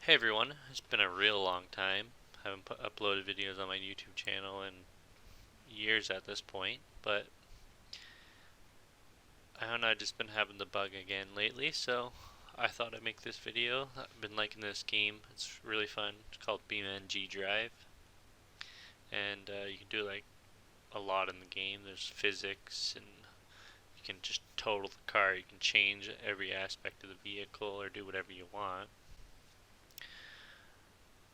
Hey everyone, it's been a real long time. I haven't uploaded videos on my YouTube channel in years at this point, but I don't know, I've just been having the bug again lately, so I thought I'd make this video. I've been liking this game, it's really fun. It's called BeamNG.Drive, and you can do like a lot in the game. There's physics, and you can just total the car. You can change every aspect of the vehicle or do whatever you want.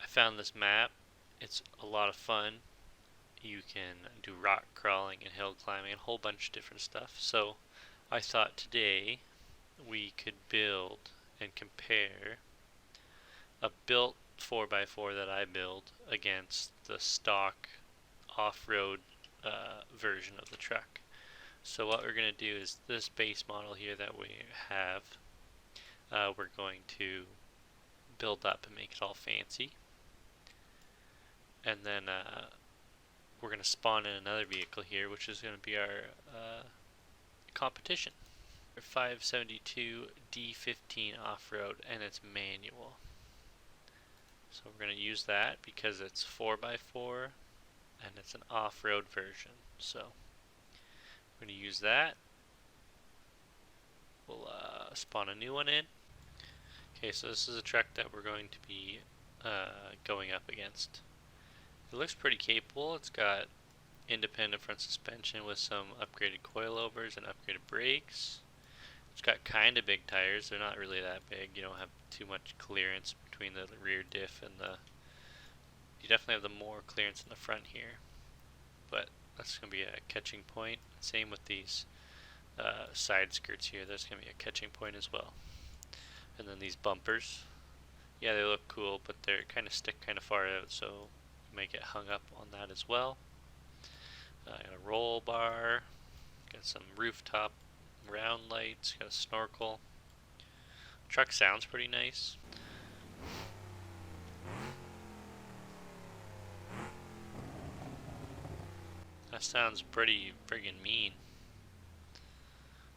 I found this map. It's a lot of fun. You can do rock crawling and hill climbing and a whole bunch of different stuff. So I thought today we could build and compare a built 4x4 that I build against the stock off-road version of the truck. So what we're going to do is this base model here that we have, we're going to build up and make it all fancy. And then we're going to spawn in another vehicle here, which is going to be our competition. 572 D15 off-road, and it's manual. So we're going to use that because it's 4x4 and it's an off-road version. So we're going to use that. We'll spawn a new one in. Okay, so this is a truck that we're going to be going up against. It looks pretty capable. It's got independent front suspension with some upgraded coilovers and upgraded brakes. It's got kind of big tires. They're not really that big. You don't have too much clearance between the rear diff and the... You definitely have the more clearance in the front here, but that's going to be a catching point. Same with these side skirts here. There's going to be a catching point as well. And then these bumpers. Yeah, they look cool, but they're kind of stick kind of far out, so you might get hung up on that as well. Got a roll bar. Got some rooftop round lights, got a snorkel. Truck sounds pretty nice. That sounds pretty friggin' mean.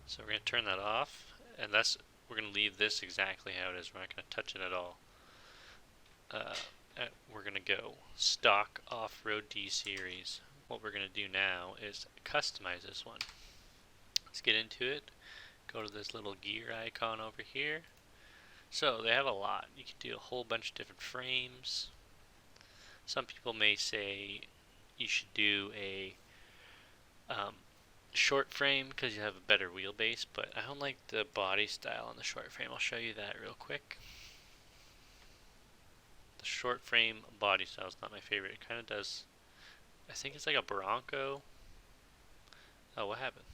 So we're gonna turn that off, and we're gonna leave this exactly how it is. We're not gonna touch it at all. We're gonna go stock off-road D series. What we're gonna do now is customize this one. Let's get into it. Go to this little gear icon over here. So they have a lot. You can do a whole bunch of different frames. Some people may say you should do a short frame because you have a better wheelbase, but I don't like the body style on the short frame. I'll show you that real quick. The short frame body style is not my favorite. It kind of does, I think it's like a Bronco. Oh, what happened?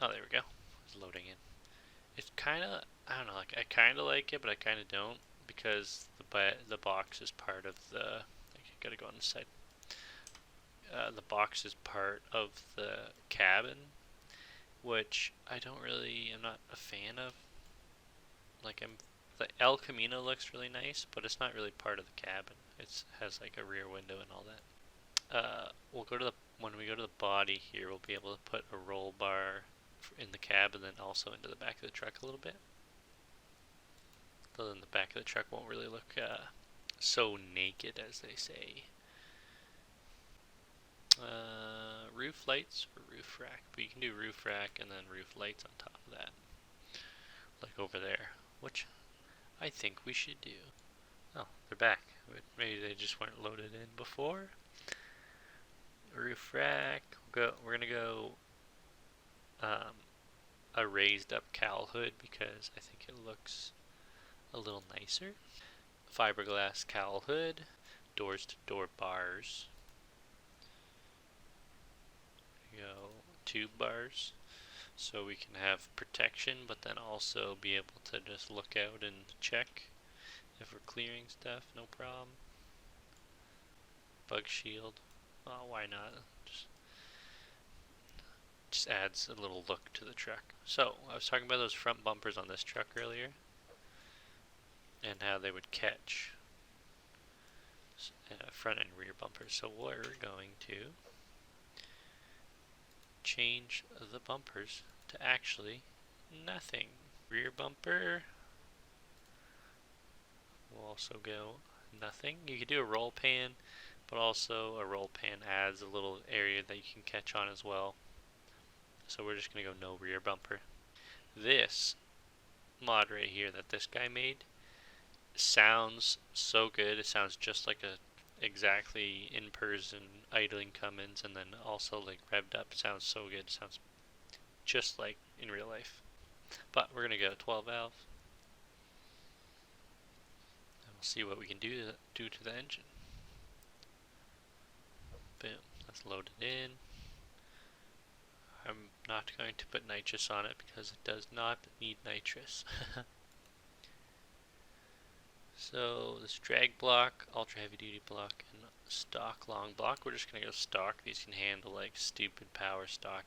Oh, there we go. It's loading in. It's kind of, I don't know, like I kind of like it, but I kind of don't, because the box is part of the, I gotta go on the side. The box is part of the cabin, which I'm not a fan of. Like the El Camino looks really nice, but it's not really part of the cabin. It has like a rear window and all that. When we go to the body here, we'll be able to put a roll bar in the cab and then also into the back of the truck a little bit. So then the back of the truck won't really look so naked, as they say. Roof lights or roof rack, but you can do roof rack and then roof lights on top of that, like over there, which I think we should do. Oh, they're back. Maybe they just weren't loaded in before. Roof rack. We're gonna go a raised up cowl hood because I think it looks a little nicer. Fiberglass cowl hood. Doors to door bars. Go tube bars, so we can have protection, but then also be able to just look out and check if we're clearing stuff, no problem. Bug shield. Oh, why not? Just adds a little look to the truck. So I was talking about those front bumpers on this truck earlier, and how they would catch front and rear bumpers. So we're going to change the bumpers to actually nothing. Rear bumper, We'll also go nothing. You could do a roll pan, but also a roll pan adds a little area that you can catch on as well. So we're just going to go no rear bumper. This mod right here that this guy made sounds so good. It sounds just like a exactly in person idling Cummins, and then also like revved up. It sounds so good. It sounds just like in real life. But we're gonna go 12 valve, and we'll see what we can do to the engine. Boom. Let's load it in. I'm not going to put nitrous on it because it does not need nitrous. So this drag block, ultra heavy duty block, and stock long block. We're just gonna go stock. These can handle like stupid power stock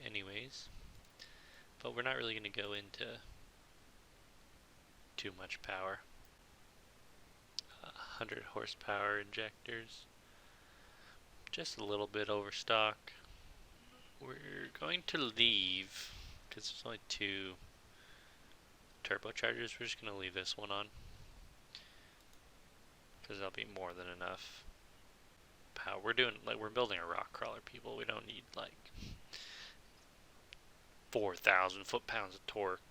anyways. But we're not really gonna go into too much power. 100 horsepower injectors. Just a little bit over stock. We're going to leave because there's only 2 turbochargers. We're just gonna leave this one on, because that'll be more than enough power. We're building a rock crawler, people. We don't need like 4,000 foot-pounds of torque.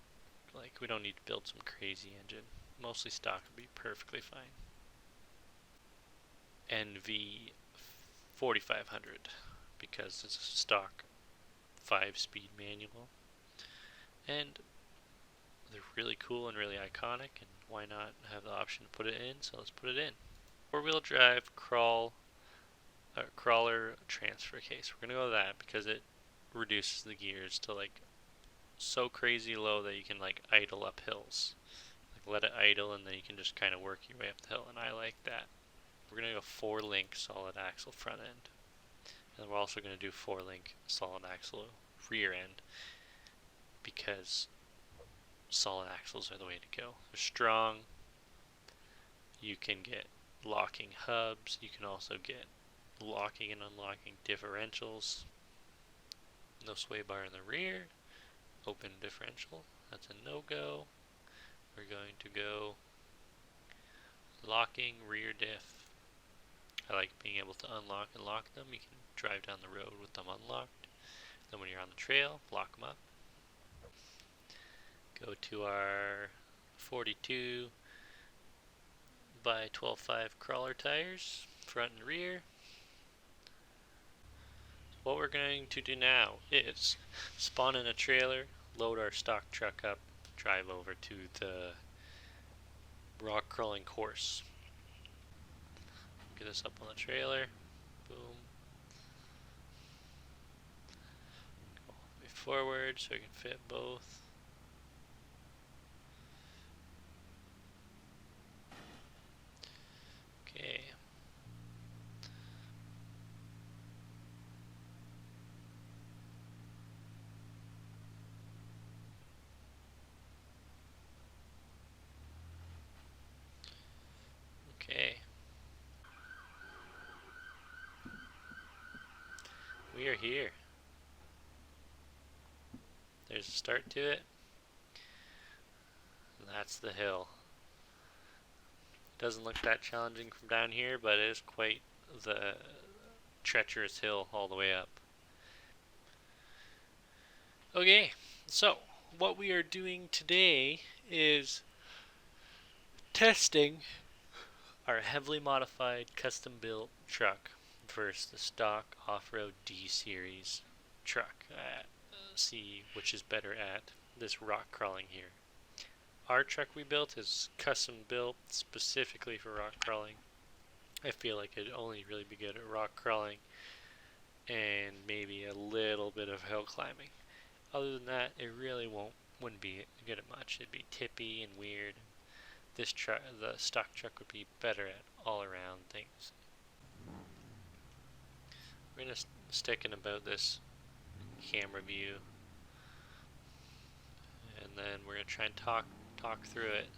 Like, we don't need to build some crazy engine. Mostly stock would be perfectly fine. NV 4500, because it's a stock 5-speed manual. And they're really cool and really iconic, and why not have the option to put it in? So let's put it in. 4-wheel drive crawler transfer case. We're gonna go with that because it reduces the gears to like so crazy low that you can like idle up hills. Like, let it idle and then you can just kind of work your way up the hill, and I like that. We're gonna go 4-link solid axle front end, and we're also gonna do 4-link solid axle rear end, because solid axles are the way to go. They're strong. You can get locking hubs. You can also get locking and unlocking differentials. No sway bar in the rear. Open differential. That's a no-go. We're going to go locking rear diff. I like being able to unlock and lock them. You can drive down the road with them unlocked. Then when you're on the trail, lock them up. Go to our 42 by 12.5 crawler tires, front and rear. What we're going to do now is spawn in a trailer, load our stock truck up, drive over to the rock crawling course. Get this up on the trailer. Boom. Go all the way forward so we can fit both. Okay. Okay. We are here. There's a start to it. And that's the hill. Doesn't look that challenging from down here, but it is quite the treacherous hill all the way up. Okay, so what we are doing today is testing our heavily modified custom built truck versus the stock off-road D-Series truck. See which is better at this rock crawling here. Our truck we built is custom built specifically for rock crawling. I feel like it'd only really be good at rock crawling and maybe a little bit of hill climbing. Other than that, it really wouldn't be good at much. It'd be tippy and weird. This truck, the stock truck, would be better at all around things. We're gonna stick in about this camera view, and then we're gonna try and talk through it.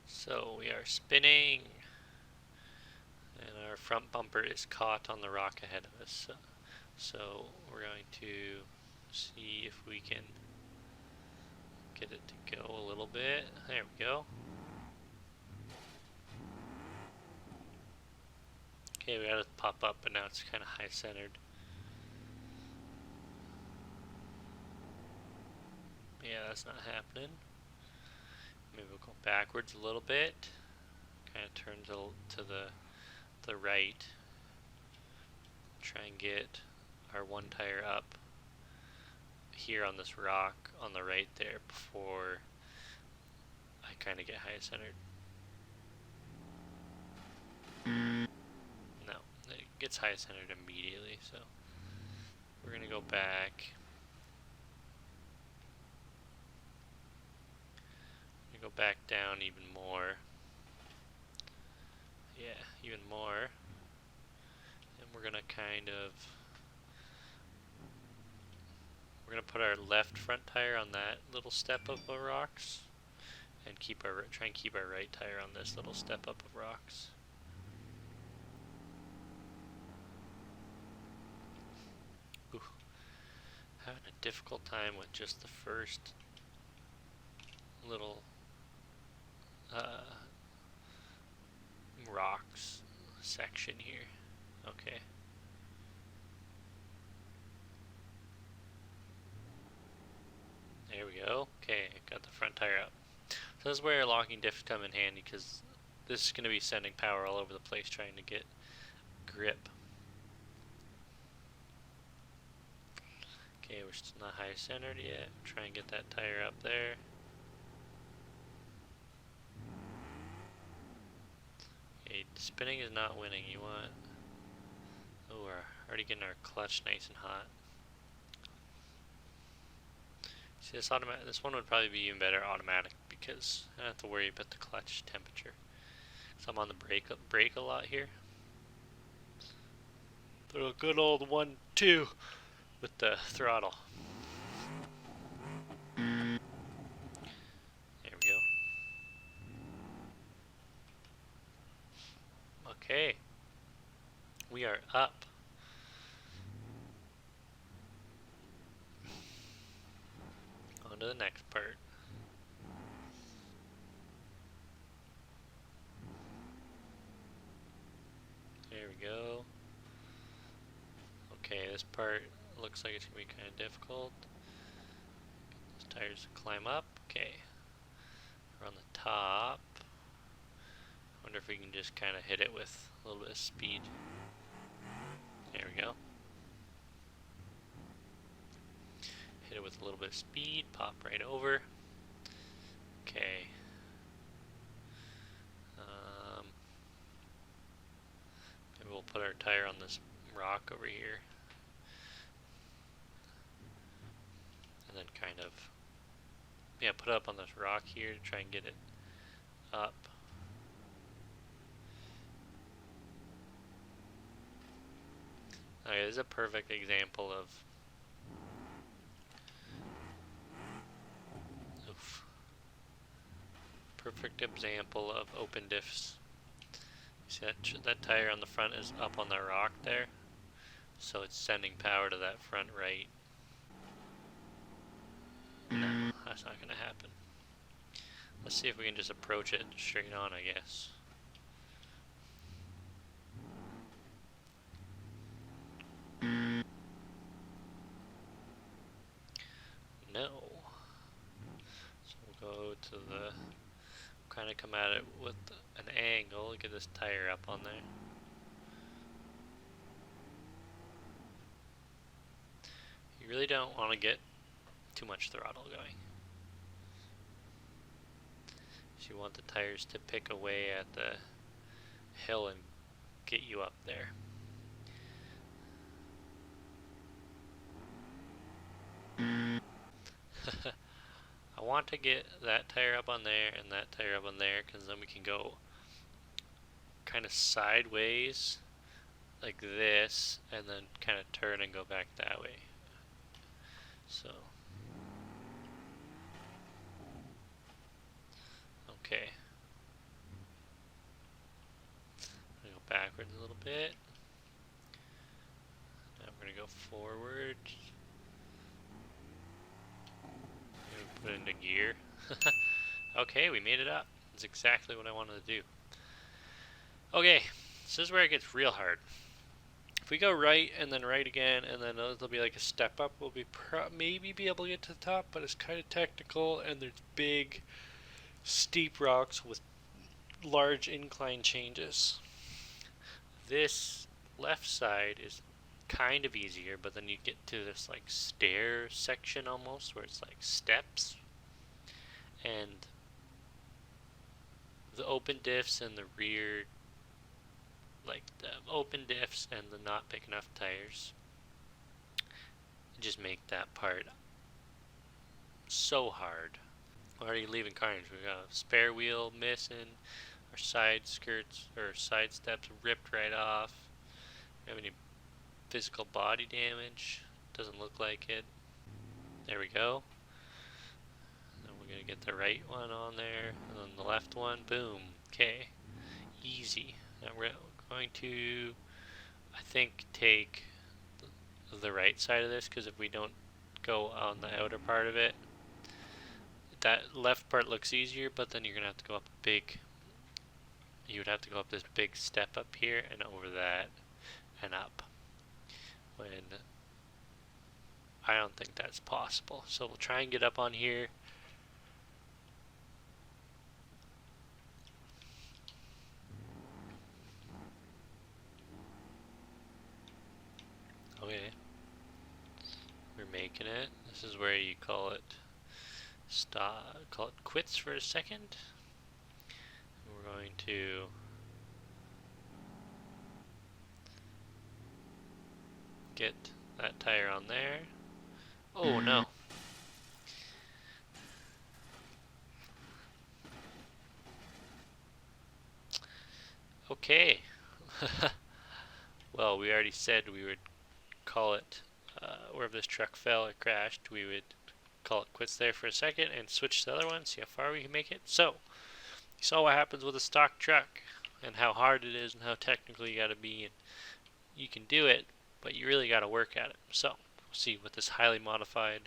So we are spinning, and our front bumper is caught on the rock ahead of us. So we're going to see if we can get it to go a little bit. There we go. Okay, we got it pop up, but now it's kind of high centered. Yeah, that's not happening. Maybe we'll go backwards a little bit. Kind of turn to the right. Try and get our one tire up here on this rock on the right there before I kind of get high centered. No, it gets high centered immediately, so we're gonna go back. Go back down even more. Yeah, even more. And we're gonna we're gonna put our left front tire on that little step up of rocks, and try and keep our right tire on this little step up of rocks. Ooh. Having a difficult time with just the first little rocks section here. Okay. There we go. Okay, got the front tire up. So this is where locking diffs come in handy, because this is going to be sending power all over the place trying to get grip. Okay, we're still not high centered yet. Try and get that tire up there. Okay, spinning is not winning. You want... Oh, we're already getting our clutch nice and hot. See, this one would probably be even better automatic, because I don't have to worry about the clutch temperature. So I'm on the brake a lot here. Throw a good old 1-2 with the throttle. There we go. Okay. We are up. On to the next part. There we go. Okay, this part looks like it's going to be kind of difficult. These tires climb up. Okay. We're on the top. Wonder if we can just kind of hit it with a little bit of speed. There we go. Hit it with a little bit of speed, pop right over. Okay. Maybe we'll put our tire on this rock over here. And then kind of, yeah, put it up on this rock here to try and get it up. Okay, this is a perfect example of open diffs. You see that tire on the front is up on the rock there, so it's sending power to that front right. No, that's not going to happen. Let's see if we can just approach it straight on, I guess. No. So we'll go to the, kind of come at it with an angle, get this tire up on there. You really don't want to get too much throttle going. So you want the tires to pick away at the hill and get you up there. I want to get that tire up on there and that tire up on there, because then we can go kind of sideways like this and then kind of turn and go back that way. So okay, I'll go backwards a little bit. Now we're going to go forward. Put it into gear. Okay, we made it up. That's exactly what I wanted to do. Okay, this is where it gets real hard. If we go right and then right again, and then it'll be like a step up, we'll be maybe be able to get to the top, but it's kind of technical, and there's big, steep rocks with large incline changes. This left side is kind of easier, but then you get to this like stair section almost, where it's like steps, and the open diffs and the rear, like the open diffs and the not big enough tires, just make that part so hard. Why are you leaving carnage? We got a spare wheel missing, our side skirts or side steps ripped right off. We have any physical body damage? Doesn't look like it. There we go. Then we're gonna get the right one on there, and then the left one. Boom. Okay. Easy. Now we're going to, I think, take the right side of this, because if we don't go on the outer part of it, that left part looks easier, but then you're gonna have to go up you would have to go up this big step up here and over that and up, when I don't think that's possible. So we'll try and get up on here. Okay, we're making it. This is where you call it quits for a second. We're going to get that tire on there. Oh no. Okay. Well, we already said we would call it, wherever this truck fell or crashed, we would call it quits there for a second and switch to the other one, see how far we can make it. So, you saw what happens with a stock truck and how hard it is and how technical you gotta be, and you can do it, but you really gotta work at it. So, we'll see what this highly modified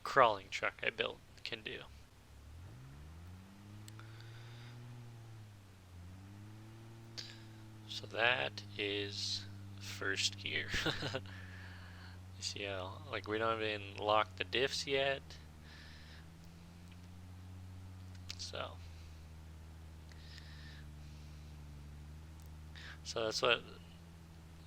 crawling truck I built can do. So that is first gear. You see how, like, we don't even lock the diffs yet. So that's what,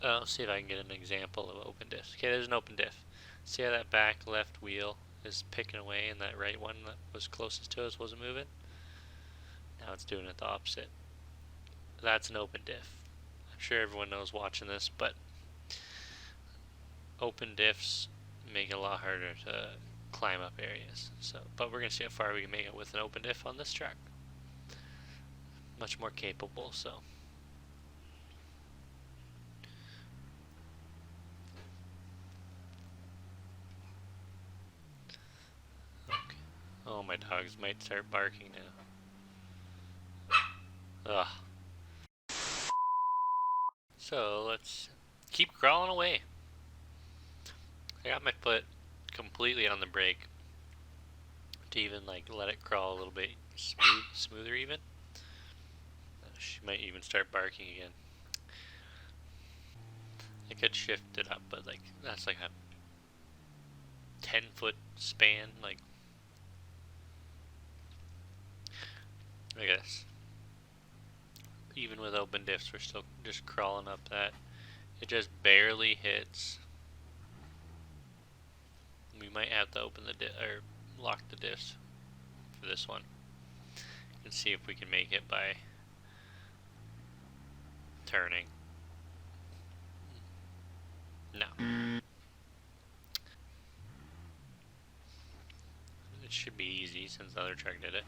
I'll see if I can get an example of open diff. Okay, there's an open diff. See how that back left wheel is picking away and that right one that was closest to us wasn't moving? Now it's doing it the opposite. That's an open diff. I'm sure everyone knows watching this, but open diffs make it a lot harder to climb up areas. So, but we're going to see how far we can make it with an open diff on this truck. Much more capable, so. Okay. Oh, my dogs might start barking now. Ugh. So let's keep crawling away. I got my foot completely on the brake to even like let it crawl a little bit smoother even. She might even start barking again. I could shift it up, but like that's like a 10-foot span. Like, I guess even with open diffs, we're still just crawling up that. It just barely hits. We might have to open the or lock the diffs for this one and see if we can make it by turning. No. It should be easy since the other truck did it.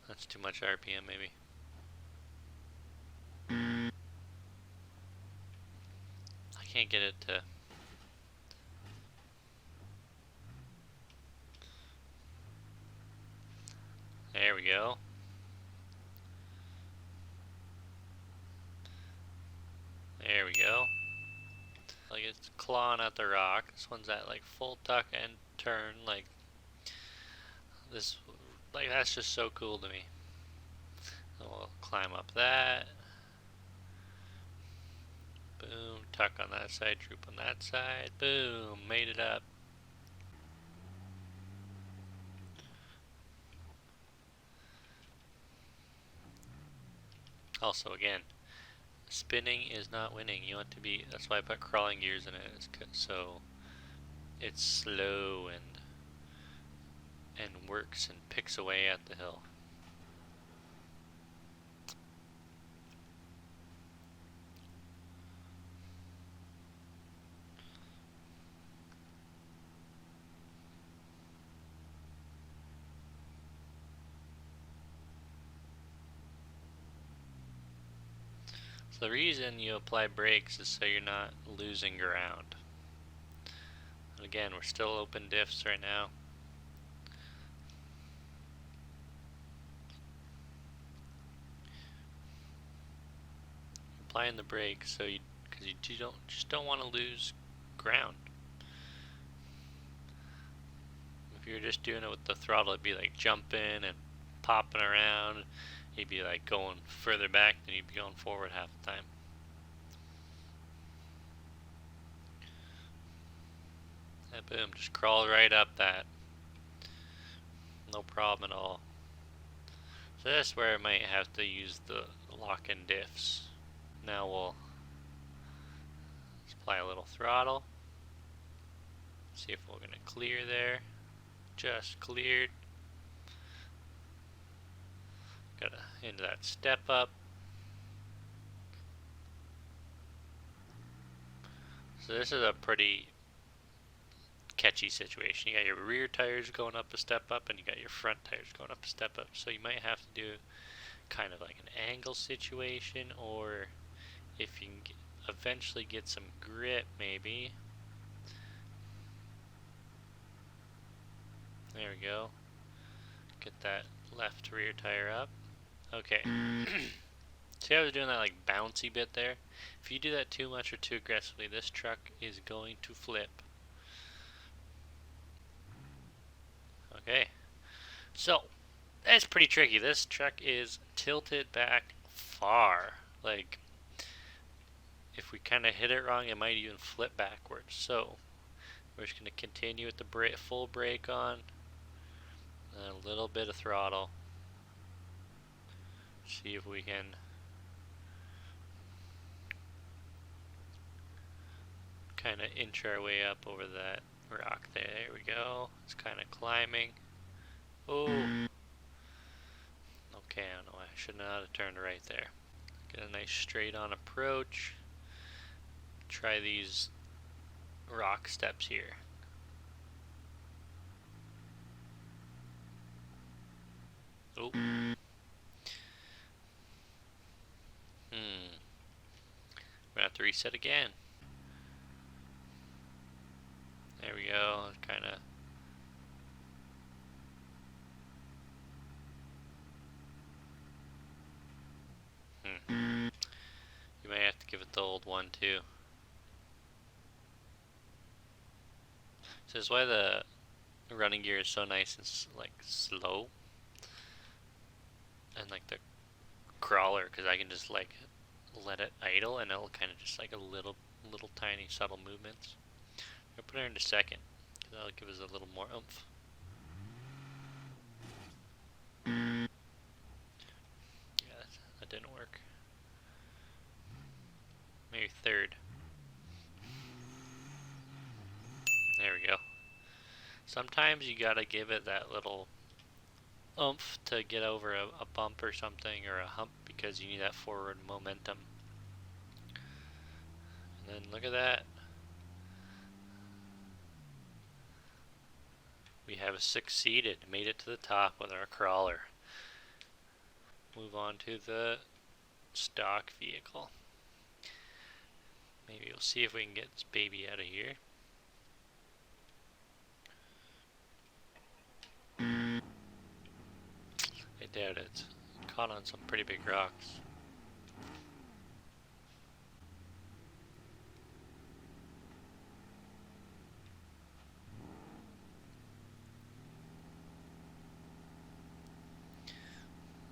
That's too much RPM maybe. can't get it to. There we go. There we go. Like it's clawing at the rock. This one's at like full tuck and turn. Like this, like that's just so cool to me. And we'll climb up that. Boom, tuck on that side, droop on that side. Boom, made it up. Also, again, spinning is not winning. You want to be. That's why I put crawling gears in it. So it's slow and works and picks away at the hill. So the reason you apply brakes is so you're not losing ground. And again, we're still open diffs right now. Applying the brakes so because you don't want to lose ground. If you're just doing it with the throttle, it'd be like jumping and popping around. You'd be like going further back than you'd be going forward half the time. And boom, just crawl right up that. No problem at all. So that's where I might have to use the lock-in diffs. Now we'll apply a little throttle. See if we're going to clear there. Just cleared. Got into that step up. So this is a pretty catchy situation. You got your rear tires going up a step up and you got your front tires going up a step up. So you might have to do kind of like an angle situation, or if you can eventually get some grip maybe. There we go. Get that left rear tire up. Okay. See how I was doing that like bouncy bit there? If you do that too much or too aggressively, this truck is going to flip. Okay. So, that's pretty tricky. This truck is tilted back far. Like, if we kind of hit it wrong, it might even flip backwards. So, we're just going to continue with the full brake on. And a little bit of throttle. See if we can kind of inch our way up over that rock there. There we go. It's kind of climbing. Oh. Okay, I don't know. I should not have turned right there. Get a nice straight on approach. Try these rock steps here. Oh. We're gonna have to reset again. There we go. Kind of. You might have to give it the old one too. So that's why the running gear is so nice and like slow, and like the crawler, because I can just like let it idle and it'll kind of just like a little tiny subtle movements. I'll put her into second because that'll give us a little more oomph. Yeah, that didn't work. Maybe third. There we go. Sometimes you gotta give it that little oomph to get over a bump or something, or a hump, because you need that forward momentum. And then look at that. We have succeeded, made it to the top with our crawler. Move on to the stock vehicle. Maybe we'll see if we can get this baby out of here. I doubt it. Caught on some pretty big rocks.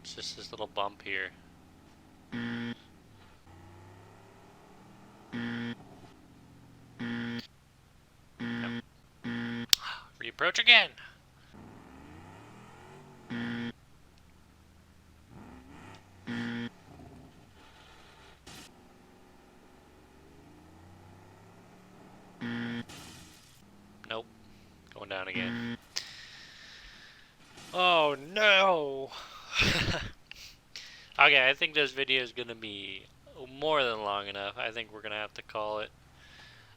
It's just this little bump here. Yep. Reapproach again! Nope. Going down again. Oh no! Okay, I think this video is going to be more than long enough. I think we're going to have to call it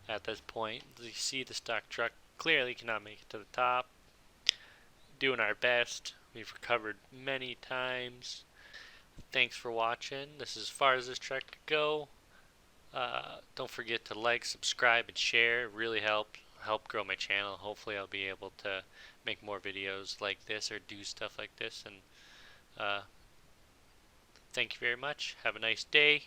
at this point. You see the stock truck clearly cannot make it to the top. Doing our best. We've recovered many times. Thanks for watching. This is as far as this truck could go. Don't forget to like, subscribe, and share. It really help grow my channel. Hopefully I'll be able to make more videos like this or do stuff like this. And thank you very much. Have a nice day.